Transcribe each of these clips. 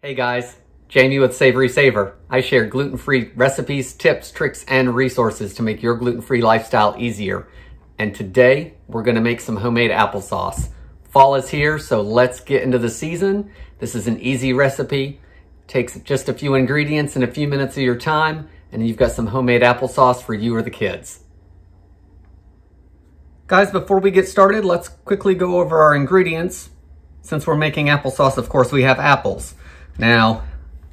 Hey guys, Jamie with SavorySaver. I share gluten-free recipes, tips, tricks, and resources to make your gluten-free lifestyle easier. And today, we're gonna make some homemade applesauce. Fall is here, so let's get into the season. This is an easy recipe. Takes just a few ingredients and a few minutes of your time, and you've got some homemade applesauce for you or the kids. Guys, before we get started, let's quickly go over our ingredients. Since we're making applesauce, of course, we have apples. Now,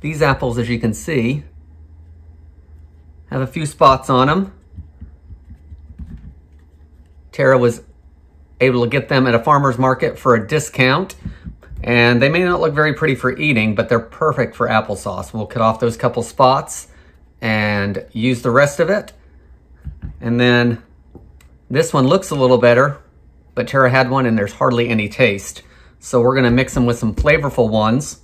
these apples, as you can see, have a few spots on them. Tara was able to get them at a farmer's market for a discount, and they may not look very pretty for eating, but they're perfect for applesauce. We'll cut off those couple spots and use the rest of it. And then this one looks a little better, but Tara had one and there's hardly any taste. So we're gonna mix them with some flavorful ones,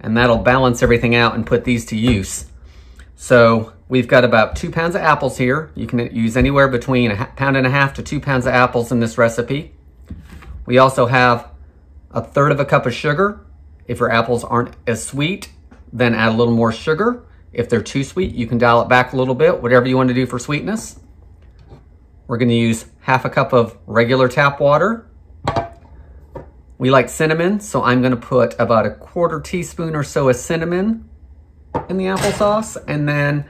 and that'll balance everything out and put these to use. So we've got about 2 pounds of apples here. You can use anywhere between 1.5 pounds to 2 pounds of apples in this recipe. We also have 1/3 cup of sugar. If your apples aren't as sweet, then add a little more sugar. If they're too sweet, you can dial it back a little bit, whatever you want to do for sweetness. We're gonna use 1/2 cup of regular tap water. We like cinnamon, so I'm gonna put about 1/4 teaspoon or so of cinnamon in the applesauce. And then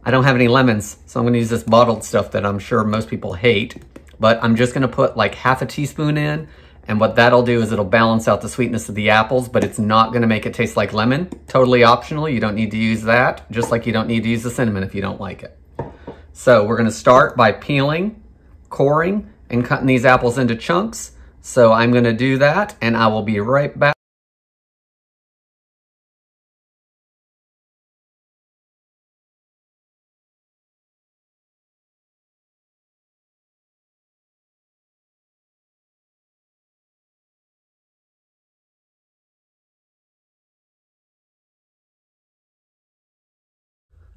I don't have any lemons, so I'm gonna use this bottled stuff that I'm sure most people hate, but I'm just gonna put like 1/2 teaspoon in. And what that'll do is it'll balance out the sweetness of the apples, but it's not gonna make it taste like lemon. Totally optional, you don't need to use that, just like you don't need to use the cinnamon if you don't like it. So we're gonna start by peeling, coring, and cutting these apples into chunks. So I'm gonna do that, and I will be right back.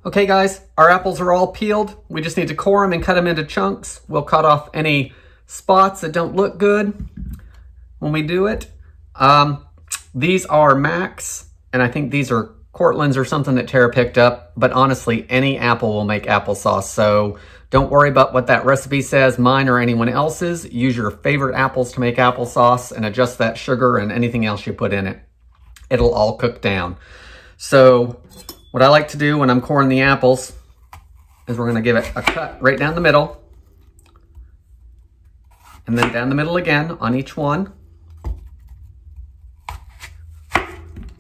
Okay guys, our apples are all peeled. We just need to core them and cut them into chunks. We'll cut off any spots that don't look good when we do it. These are Max, and I think these are Cortland's or something that Tara picked up, but honestly, any apple will make applesauce, so don't worry about what that recipe says, mine or anyone else's. Use your favorite apples to make applesauce and adjust that sugar and anything else you put in it. It'll all cook down. So what I like to do when I'm coring the apples is we're gonna give it a cut right down the middle, and then down the middle again on each one.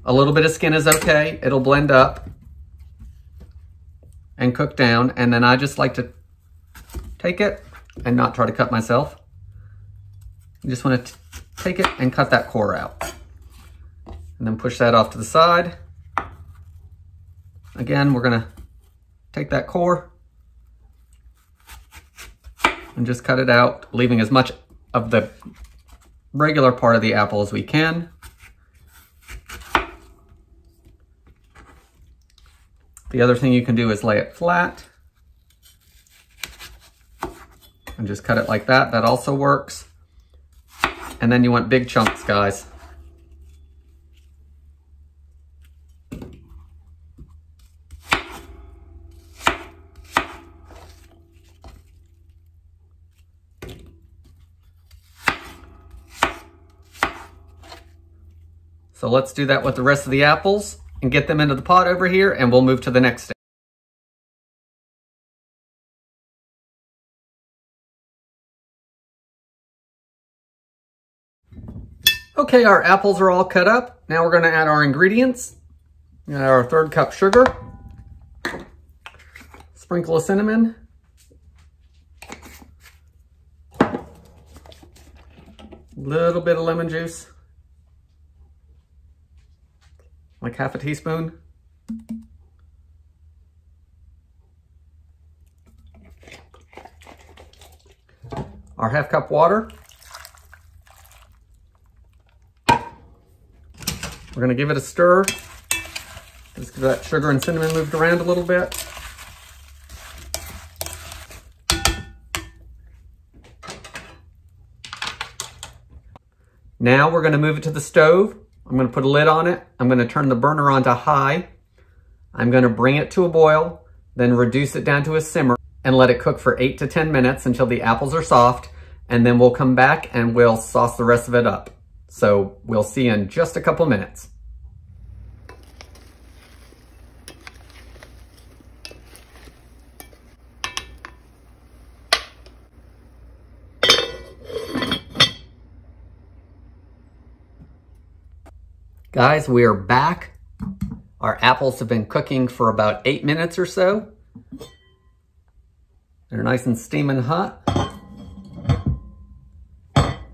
A little bit of skin is okay. It'll blend up and cook down. And then I just like to take it and not try to cut myself. You just want to take it and cut that core out. And then push that off to the side. Again, we're gonna take that core and just cut it out, leaving as much of the regular part of the apple as we can. The other thing you can do is lay it flat and just cut it like that. That also works. And then you want big chunks, guys. So let's do that with the rest of the apples and get them into the pot over here, and we'll move to the next step. Okay, our apples are all cut up. Now we're gonna add our ingredients. We got our 1/3 cup sugar, sprinkle of cinnamon, little bit of lemon juice, like 1/2 teaspoon. Our 1/2 cup water. We're gonna give it a stir. Just get that sugar and cinnamon moved around a little bit. Now we're going to move it to the stove I'm gonna put a lid on it. I'm gonna turn the burner onto high. I'm gonna bring it to a boil, then reduce it down to a simmer and let it cook for 8 to 10 minutes until the apples are soft. And then we'll come back and we'll sauce the rest of it up. So we'll see in just a couple minutes. Guys, we are back. Our apples have been cooking for about 8 minutes or so. They're nice and steaming hot.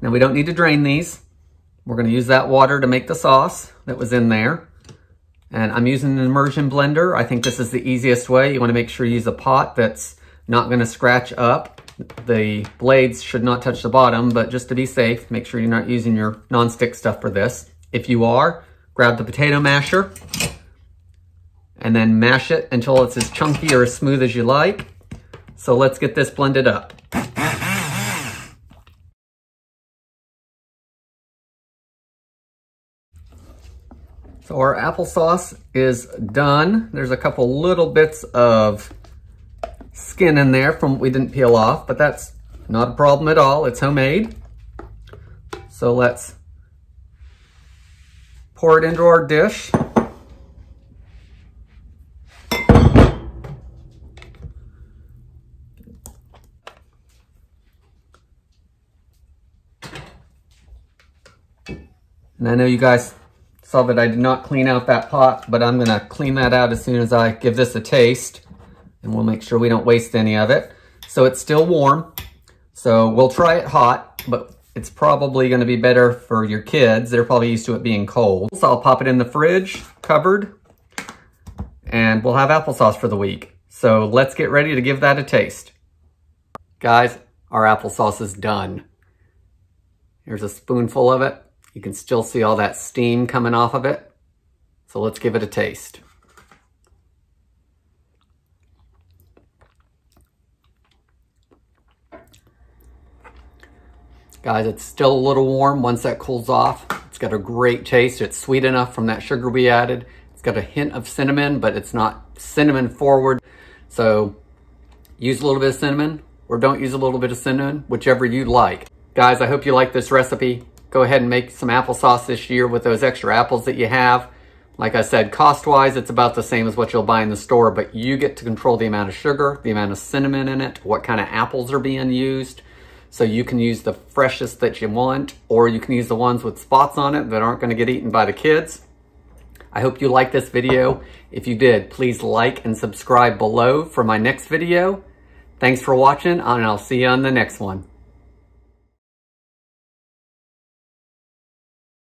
Now we don't need to drain these. We're gonna use that water to make the sauce that was in there. And I'm using an Immersion Blender. I think this is the easiest way. You wanna make sure you use a pot that's not gonna scratch up. The blades should not touch the bottom, but just to be safe, make sure you're not using your non-stick stuff for this. If you are, grab the potato masher and then mash it until it's as chunky or as smooth as you like. So let's get this blended up. So our applesauce is done. There's a couple little bits of skin in there from what we didn't peel off, but that's not a problem at all. It's homemade. So let's pour it into our dish. And I know you guys saw that I did not clean out that pot, but I'm gonna clean that out as soon as I give this a taste, and we'll make sure we don't waste any of it. So it's still warm, so we'll try it hot, but it's probably gonna be better for your kids. They're probably used to it being cold. So I'll pop it in the fridge, covered, and we'll have applesauce for the week. So let's get ready to give that a taste. Guys, our applesauce is done. Here's a spoonful of it. You can still see all that steam coming off of it. So let's give it a taste. Guys, it's still a little warm once that cools off. It's got a great taste. It's sweet enough from that sugar we added. It's got a hint of cinnamon, but it's not cinnamon forward. So use a little bit of cinnamon or don't use a little bit of cinnamon, whichever you like. Guys, I hope you like this recipe. Go ahead and make some applesauce this year with those extra apples that you have. Like I said, cost-wise, it's about the same as what you'll buy in the store, but you get to control the amount of sugar, the amount of cinnamon in it, what kind of apples are being used. So you can use the freshest that you want, or you can use the ones with spots on it that aren't gonna get eaten by the kids. I hope you liked this video. If you did, please like and subscribe below for my next video. Thanks for watching, and I'll see you on the next one.